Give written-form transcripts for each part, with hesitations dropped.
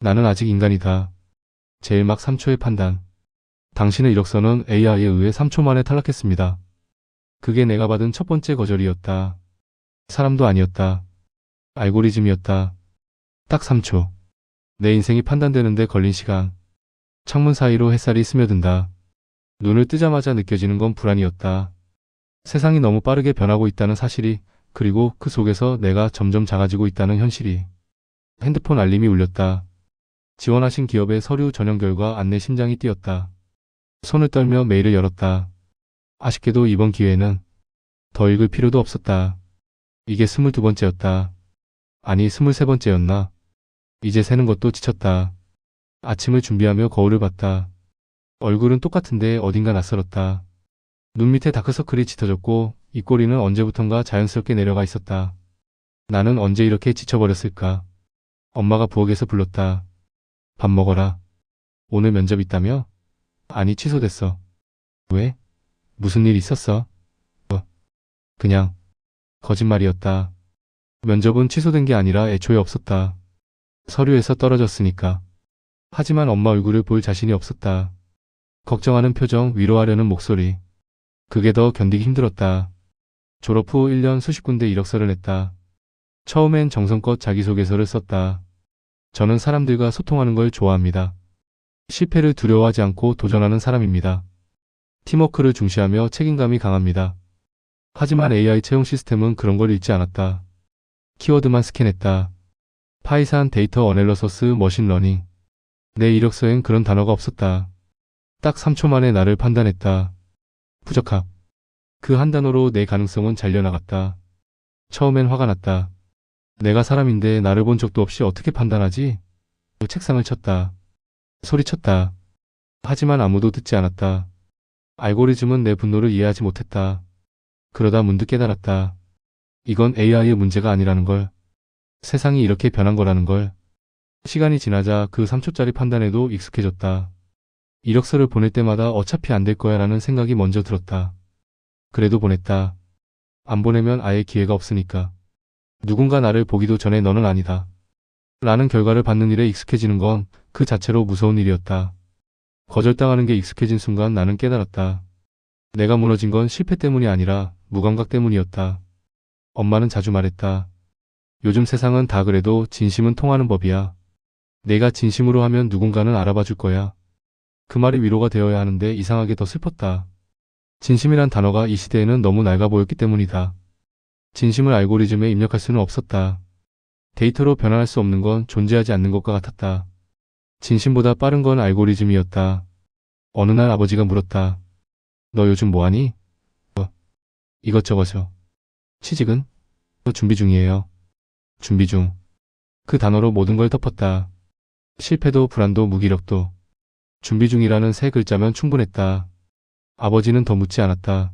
나는 아직 인간이다. 제일 막 3초의 판단. 당신의 이력서는 AI에 의해 3초 만에 탈락했습니다. 그게 내가 받은 첫 번째 거절이었다. 사람도 아니었다. 알고리즘이었다. 딱 3초. 내 인생이 판단되는데 걸린 시간. 창문 사이로 햇살이 스며든다. 눈을 뜨자마자 느껴지는 건 불안이었다. 세상이 너무 빠르게 변하고 있다는 사실이, 그리고 그 속에서 내가 점점 작아지고 있다는 현실이. 핸드폰 알림이 울렸다. 지원하신 기업의 서류 전형 결과 안내 심장이 뛰었다. 손을 떨며 메일을 열었다. 아쉽게도 이번 기회에는 더 읽을 필요도 없었다. 이게 22번째였다. 아니 23번째였나? 이제 세는 것도 지쳤다. 아침을 준비하며 거울을 봤다. 얼굴은 똑같은데 어딘가 낯설었다. 눈 밑에 다크서클이 짙어졌고 입꼬리는 언제부턴가 자연스럽게 내려가 있었다. 나는 언제 이렇게 지쳐버렸을까? 엄마가 부엌에서 불렀다. 밥 먹어라. 오늘 면접 있다며? 아니 취소됐어. 왜? 무슨 일 있었어? 그냥. 거짓말이었다. 면접은 취소된 게 아니라 애초에 없었다. 서류에서 떨어졌으니까. 하지만 엄마 얼굴을 볼 자신이 없었다. 걱정하는 표정, 위로하려는 목소리. 그게 더 견디기 힘들었다. 졸업 후 1년 수십 군데 이력서를 냈다. 처음엔 정성껏 자기소개서를 썼다. 저는 사람들과 소통하는 걸 좋아합니다. 실패를 두려워하지 않고 도전하는 사람입니다. 팀워크를 중시하며 책임감이 강합니다. 하지만 AI 채용 시스템은 그런 걸 읽지 않았다. 키워드만 스캔했다. 파이산, 데이터 어널리시스, 머신러닝. 내 이력서엔 그런 단어가 없었다. 딱 3초 만에 나를 판단했다. 부적합. 그 한 단어로 내 가능성은 잘려나갔다. 처음엔 화가 났다. 내가 사람인데 나를 본 적도 없이 어떻게 판단하지? 책상을 쳤다. 소리쳤다. 하지만 아무도 듣지 않았다. 알고리즘은 내 분노를 이해하지 못했다. 그러다 문득 깨달았다. 이건 AI의 문제가 아니라는 걸. 세상이 이렇게 변한 거라는 걸. 시간이 지나자 그 3초짜리 판단에도 익숙해졌다. 이력서를 보낼 때마다 어차피 안 될 거야 라는 생각이 먼저 들었다. 그래도 보냈다. 안 보내면 아예 기회가 없으니까. 누군가 나를 보기도 전에 너는 아니다. 라는 결과를 받는 일에 익숙해지는 건 그 자체로 무서운 일이었다. 거절당하는 게 익숙해진 순간 나는 깨달았다. 내가 무너진 건 실패 때문이 아니라 무감각 때문이었다. 엄마는 자주 말했다. 요즘 세상은 다 그래도 진심은 통하는 법이야. 내가 진심으로 하면 누군가는 알아봐 줄 거야. 그 말이 위로가 되어야 하는데 이상하게 더 슬펐다. 진심이란 단어가 이 시대에는 너무 낡아 보였기 때문이다. 진심을 알고리즘에 입력할 수는 없었다. 데이터로 변환할 수 없는 건 존재하지 않는 것과 같았다. 진심보다 빠른 건 알고리즘이었다. 어느 날 아버지가 물었다. 너 요즘 뭐하니? 이것저것요. 취직은? 준비 중이에요. 준비 중. 그 단어로 모든 걸 덮었다. 실패도 불안도 무기력도. 준비 중이라는 세 글자면 충분했다. 아버지는 더 묻지 않았다.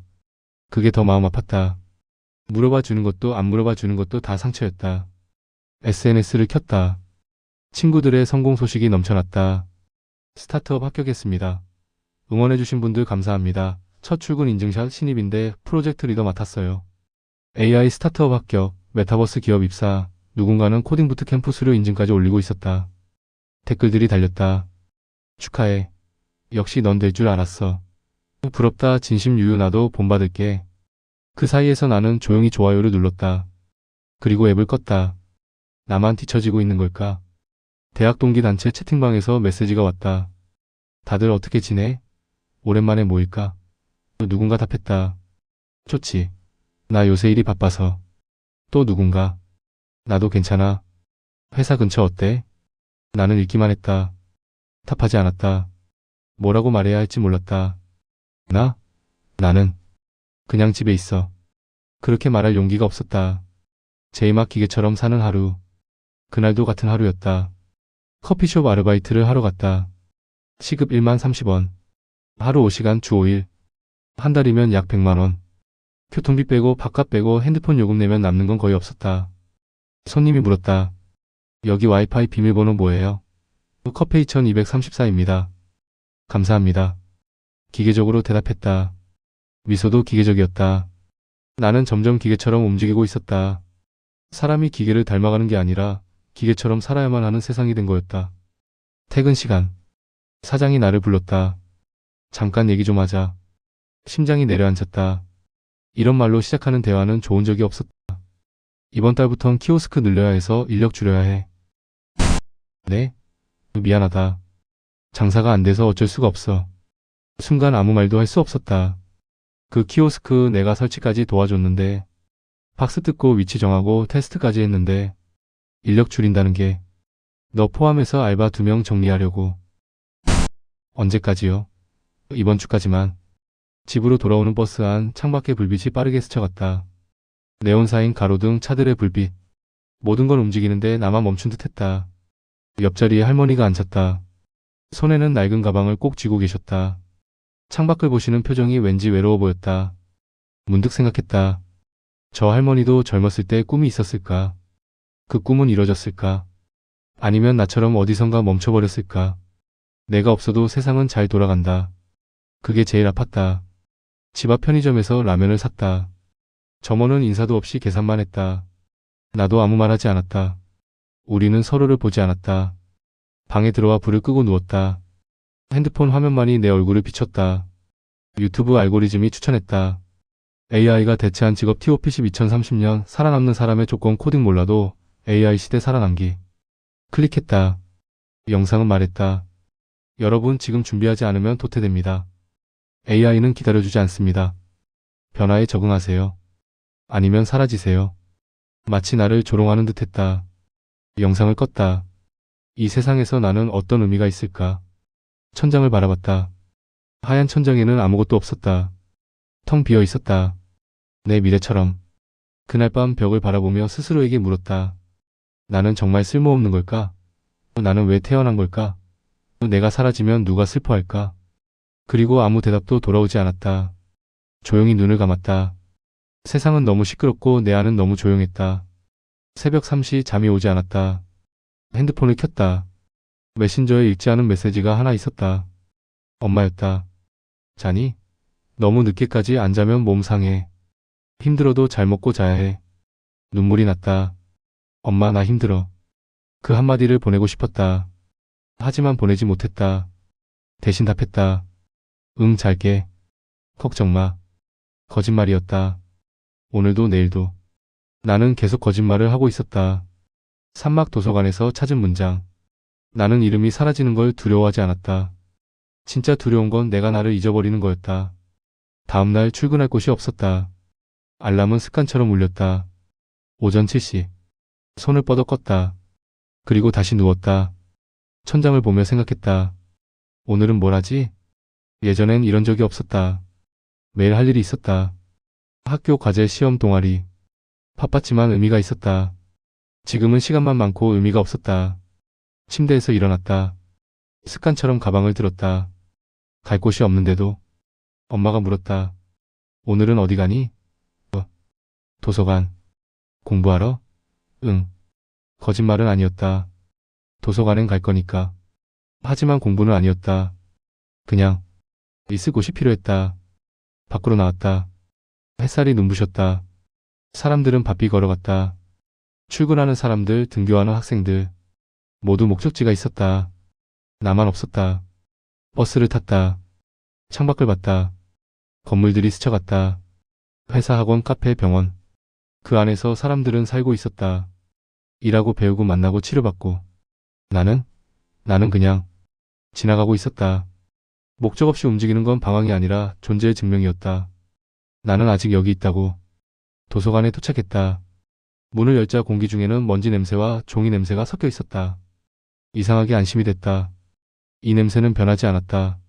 그게 더 마음 아팠다. 물어봐 주는 것도 안 물어봐 주는 것도 다 상처였다. SNS를 켰다. 친구들의 성공 소식이 넘쳐났다. 스타트업 합격했습니다. 응원해주신 분들 감사합니다. 첫 출근 인증샷 신입인데 프로젝트 리더 맡았어요. AI 스타트업 합격, 메타버스 기업 입사, 누군가는 코딩 부트캠프 수료 인증까지 올리고 있었다. 댓글들이 달렸다. 축하해. 역시 넌 될 줄 알았어. 부럽다. 진심 유유. 나도 본받을게. 그 사이에서 나는 조용히 좋아요를 눌렀다. 그리고 앱을 껐다. 나만 뒤처지고 있는 걸까? 대학 동기 단체 채팅방에서 메시지가 왔다. 다들 어떻게 지내? 오랜만에 모일까? 누군가 답했다. 좋지. 나 요새 일이 바빠서. 또 누군가. 나도 괜찮아. 회사 근처 어때? 나는 읽기만 했다. 답하지 않았다. 뭐라고 말해야 할지 몰랐다. 나는 그냥 집에 있어. 그렇게 말할 용기가 없었다. 제이막 기계처럼 사는 하루. 그날도 같은 하루였다. 커피숍 아르바이트를 하러 갔다. 시급 1만 30원. 하루 5시간 주 5일. 한 달이면 약 100만 원. 교통비 빼고 밥값 빼고 핸드폰 요금 내면 남는 건 거의 없었다. 손님이 물었다. 여기 와이파이 비밀번호 뭐예요? 커페 2234입니다. 감사합니다. 기계적으로 대답했다. 미소도 기계적이었다. 나는 점점 기계처럼 움직이고 있었다. 사람이 기계를 닮아가는 게 아니라 기계처럼 살아야만 하는 세상이 된 거였다. 퇴근 시간. 사장이 나를 불렀다. 잠깐 얘기 좀 하자. 심장이 내려앉았다. 이런 말로 시작하는 대화는 좋은 적이 없었다. 이번 달부턴 키오스크 늘려야 해서 인력 줄여야 해. 네? 미안하다. 장사가 안 돼서 어쩔 수가 없어. 순간 아무 말도 할 수 없었다. 그 키오스크 내가 설치까지 도와줬는데, 박스 뜯고 위치 정하고 테스트까지 했는데, 인력 줄인다는 게 너 포함해서 알바 2명 정리하려고. 언제까지요? 이번 주까지만. 집으로 돌아오는 버스 안 창밖에 불빛이 빠르게 스쳐갔다. 네온사인 가로등 차들의 불빛. 모든 걸 움직이는데 나만 멈춘 듯 했다. 옆자리에 할머니가 앉았다. 손에는 낡은 가방을 꼭 쥐고 계셨다. 창밖을 보시는 표정이 왠지 외로워 보였다. 문득 생각했다. 저 할머니도 젊었을 때 꿈이 있었을까? 그 꿈은 이뤄졌을까? 아니면 나처럼 어디선가 멈춰버렸을까? 내가 없어도 세상은 잘 돌아간다. 그게 제일 아팠다. 집 앞 편의점에서 라면을 샀다. 점원은 인사도 없이 계산만 했다. 나도 아무 말 하지 않았다. 우리는 서로를 보지 않았다. 방에 들어와 불을 끄고 누웠다. 핸드폰 화면만이 내 얼굴을 비췄다. 유튜브 알고리즘이 추천했다. AI가 대체한 직업 TOP10 2030년 살아남는 사람의 조건 코딩 몰라도 AI 시대 살아남기. 클릭했다. 영상은 말했다. 여러분 지금 준비하지 않으면 도태됩니다. AI는 기다려주지 않습니다. 변화에 적응하세요. 아니면 사라지세요. 마치 나를 조롱하는 듯 했다. 영상을 껐다. 이 세상에서 나는 어떤 의미가 있을까? 천장을 바라봤다. 하얀 천장에는 아무것도 없었다. 텅 비어 있었다. 내 미래처럼. 그날 밤 벽을 바라보며 스스로에게 물었다. 나는 정말 쓸모없는 걸까? 나는 왜 태어난 걸까? 내가 사라지면 누가 슬퍼할까? 그리고 아무 대답도 돌아오지 않았다. 조용히 눈을 감았다. 세상은 너무 시끄럽고 내 안은 너무 조용했다. 새벽 3시 잠이 오지 않았다. 핸드폰을 켰다. 메신저에 읽지 않은 메시지가 하나 있었다. 엄마였다. 자니? 너무 늦게까지 안 자면 몸 상해. 힘들어도 잘 먹고 자야 해. 눈물이 났다. 엄마 나 힘들어. 그 한마디를 보내고 싶었다. 하지만 보내지 못했다. 대신 답했다. 응 잘게. 걱정 마. 거짓말이었다. 오늘도 내일도. 나는 계속 거짓말을 하고 있었다. 산막 도서관에서 찾은 문장. 나는 이름이 사라지는 걸 두려워하지 않았다. 진짜 두려운 건 내가 나를 잊어버리는 거였다. 다음날 출근할 곳이 없었다. 알람은 습관처럼 울렸다. 오전 7시. 손을 뻗어 껐다. 그리고 다시 누웠다. 천장을 보며 생각했다. 오늘은 뭘 하지? 예전엔 이런 적이 없었다. 매일 할 일이 있었다. 학교 과제 시험 동아리. 바빴지만 의미가 있었다. 지금은 시간만 많고 의미가 없었다. 침대에서 일어났다. 습관처럼 가방을 들었다. 갈 곳이 없는데도. 엄마가 물었다. 오늘은 어디 가니? 도서관. 공부하러? 응. 거짓말은 아니었다. 도서관엔 갈 거니까. 하지만 공부는 아니었다. 그냥 있을 곳이 필요했다. 밖으로 나왔다. 햇살이 눈부셨다. 사람들은 바삐 걸어갔다. 출근하는 사람들, 등교하는 학생들. 모두 목적지가 있었다. 나만 없었다. 버스를 탔다. 창밖을 봤다. 건물들이 스쳐갔다. 회사, 학원, 카페, 병원. 그 안에서 사람들은 살고 있었다. 일하고 배우고 만나고 치료받고. 나는 그냥 지나가고 있었다. 목적 없이 움직이는 건 방황이 아니라 존재의 증명이었다. 나는 아직 여기 있다고. 도서관에 도착했다. 문을 열자 공기 중에는 먼지 냄새와 종이 냄새가 섞여 있었다. 이상하게 안심이 됐다. 이 냄새는 변하지 않았다.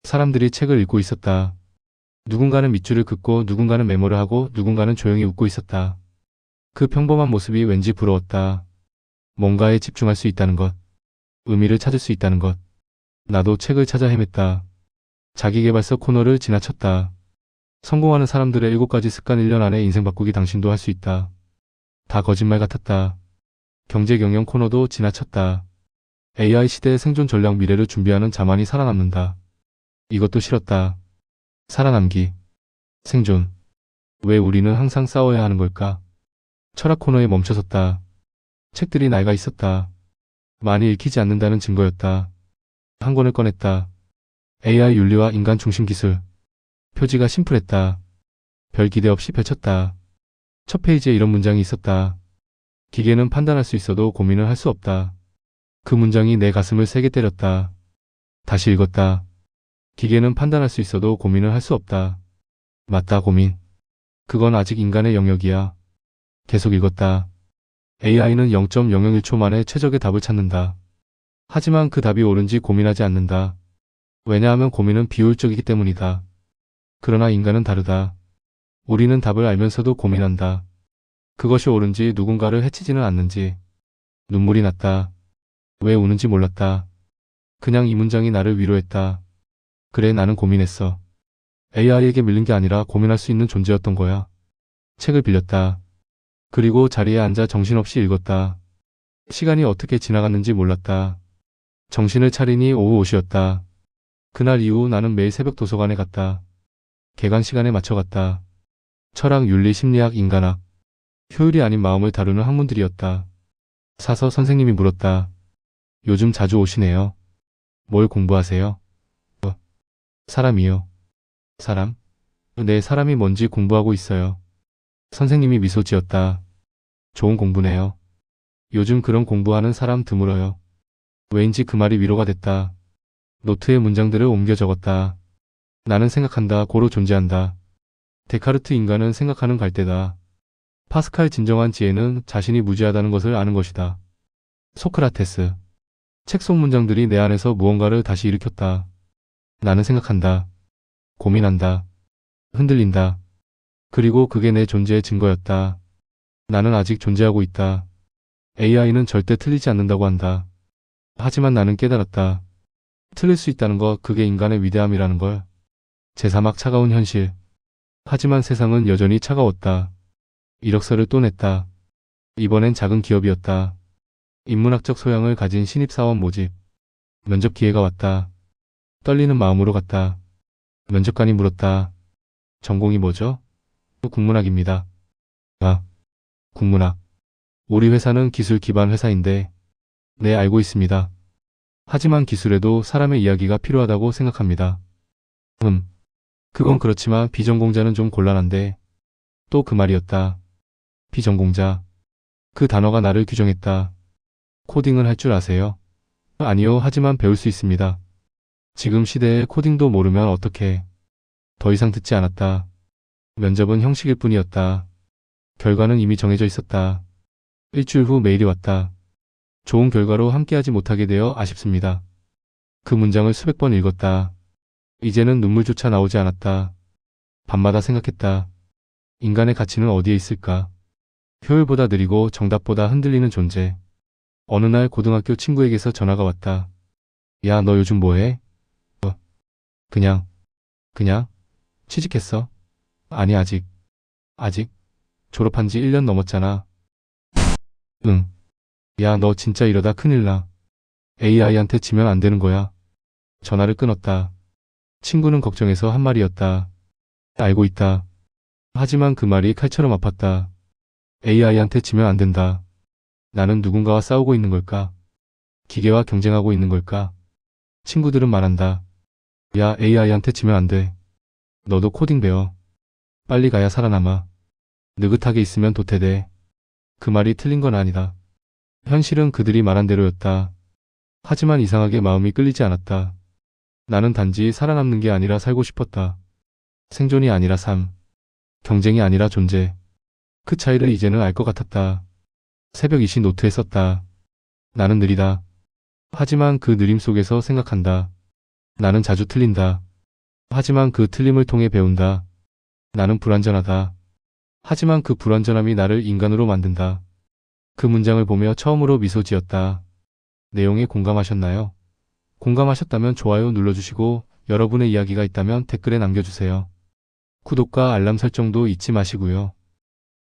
사람들이 책을 읽고 있었다. 누군가는 밑줄을 긋고 누군가는 메모를 하고 누군가는 조용히 웃고 있었다. 그 평범한 모습이 왠지 부러웠다. 뭔가에 집중할 수 있다는 것. 의미를 찾을 수 있다는 것. 나도 책을 찾아 헤맸다. 자기계발서 코너를 지나쳤다. 성공하는 사람들의 7가지 습관 1년 안에 인생 바꾸기 당신도 할 수 있다. 다 거짓말 같았다. 경제 경영 코너도 지나쳤다. AI 시대의 생존 전략 미래를 준비하는 자만이 살아남는다. 이것도 싫었다. 살아남기. 생존. 왜 우리는 항상 싸워야 하는 걸까? 철학 코너에 멈춰섰다. 책들이 낡아 있었다. 많이 읽히지 않는다는 증거였다. 한 권을 꺼냈다. AI 윤리와 인간 중심 기술. 표지가 심플했다. 별 기대 없이 펼쳤다. 첫 페이지에 이런 문장이 있었다. 기계는 판단할 수 있어도 고민을 할 수 없다. 그 문장이 내 가슴을 세게 때렸다. 다시 읽었다. 기계는 판단할 수 있어도 고민을 할 수 없다. 맞다, 고민. 그건 아직 인간의 영역이야. 계속 읽었다. AI는 0.001초 만에 최적의 답을 찾는다. 하지만 그 답이 옳은지 고민하지 않는다. 왜냐하면 고민은 비효율적이기 때문이다. 그러나 인간은 다르다. 우리는 답을 알면서도 고민한다. 그것이 옳은지 누군가를 해치지는 않는지. 눈물이 났다. 왜 우는지 몰랐다. 그냥 이 문장이 나를 위로했다. 그래, 나는 고민했어. AI에게 밀린 게 아니라 고민할 수 있는 존재였던 거야. 책을 빌렸다. 그리고 자리에 앉아 정신없이 읽었다. 시간이 어떻게 지나갔는지 몰랐다. 정신을 차리니 오후 5시였다. 그날 이후 나는 매일 새벽 도서관에 갔다. 개강 시간에 맞춰 갔다. 철학, 윤리, 심리학, 인간학. 효율이 아닌 마음을 다루는 학문들이었다. 사서 선생님이 물었다. 요즘 자주 오시네요. 뭘 공부하세요? 사람이요. 사람? 네, 사람이 뭔지 공부하고 있어요. 선생님이 미소 지었다. 좋은 공부네요. 요즘 그런 공부하는 사람 드물어요. 왜인지 그 말이 위로가 됐다. 노트에 문장들을 옮겨 적었다. 나는 생각한다. 고로 존재한다. 데카르트 인간은 생각하는 갈대다. 파스칼 진정한 지혜는 자신이 무지하다는 것을 아는 것이다. 소크라테스. 책 속 문장들이 내 안에서 무언가를 다시 일으켰다. 나는 생각한다. 고민한다. 흔들린다. 그리고 그게 내 존재의 증거였다. 나는 아직 존재하고 있다. AI는 절대 틀리지 않는다고 한다. 하지만 나는 깨달았다. 틀릴 수 있다는 것, 그게 인간의 위대함이라는 걸. 제3막 차가운 현실. 하지만 세상은 여전히 차가웠다. 이력서를 또 냈다. 이번엔 작은 기업이었다. 인문학적 소양을 가진 신입사원 모집. 면접 기회가 왔다. 떨리는 마음으로 갔다. 면접관이 물었다. 전공이 뭐죠? 국문학입니다. 아, 국문학. 우리 회사는 기술 기반 회사인데. 네, 알고 있습니다. 하지만 기술에도 사람의 이야기가 필요하다고 생각합니다. 그건 그렇지만 비전공자는 좀 곤란한데. 또 그 말이었다. 비전공자. 그 단어가 나를 규정했다. 코딩을 할 줄 아세요? 아니요, 하지만 배울 수 있습니다. 지금 시대에 코딩도 모르면 어떡해. 더 이상 듣지 않았다. 면접은 형식일 뿐이었다. 결과는 이미 정해져 있었다. 일주일 후 메일이 왔다. 좋은 결과로 함께하지 못하게 되어 아쉽습니다. 그 문장을 수백 번 읽었다. 이제는 눈물조차 나오지 않았다. 밤마다 생각했다. 인간의 가치는 어디에 있을까? 효율보다 느리고 정답보다 흔들리는 존재. 어느 날 고등학교 친구에게서 전화가 왔다. 야, 너 요즘 뭐해? 그냥 취직했어? 아니, 아직. 졸업한 지 1년 넘었잖아. 응. 야, 너 진짜 이러다 큰일 나. AI한테 지면 안 되는 거야. 전화를 끊었다. 친구는 걱정해서 한 말이었다. 알고 있다. 하지만 그 말이 칼처럼 아팠다. AI한테 지면 안 된다. 나는 누군가와 싸우고 있는 걸까? 기계와 경쟁하고 있는 걸까? 친구들은 말한다. 야, AI한테 지면 안 돼. 너도 코딩 배워. 빨리 가야 살아남아. 느긋하게 있으면 도태돼. 그 말이 틀린 건 아니다. 현실은 그들이 말한 대로였다. 하지만 이상하게 마음이 끌리지 않았다. 나는 단지 살아남는 게 아니라 살고 싶었다. 생존이 아니라 삶. 경쟁이 아니라 존재. 그 차이를 이제는 알 것 같았다. 새벽 2시 노트에 썼다. 나는 느리다. 하지만 그 느림 속에서 생각한다. 나는 자주 틀린다. 하지만 그 틀림을 통해 배운다. 나는 불완전하다. 하지만 그 불완전함이 나를 인간으로 만든다. 그 문장을 보며 처음으로 미소 지었다. 내용에 공감하셨나요? 공감하셨다면 좋아요 눌러주시고 여러분의 이야기가 있다면 댓글에 남겨주세요. 구독과 알람 설정도 잊지 마시고요.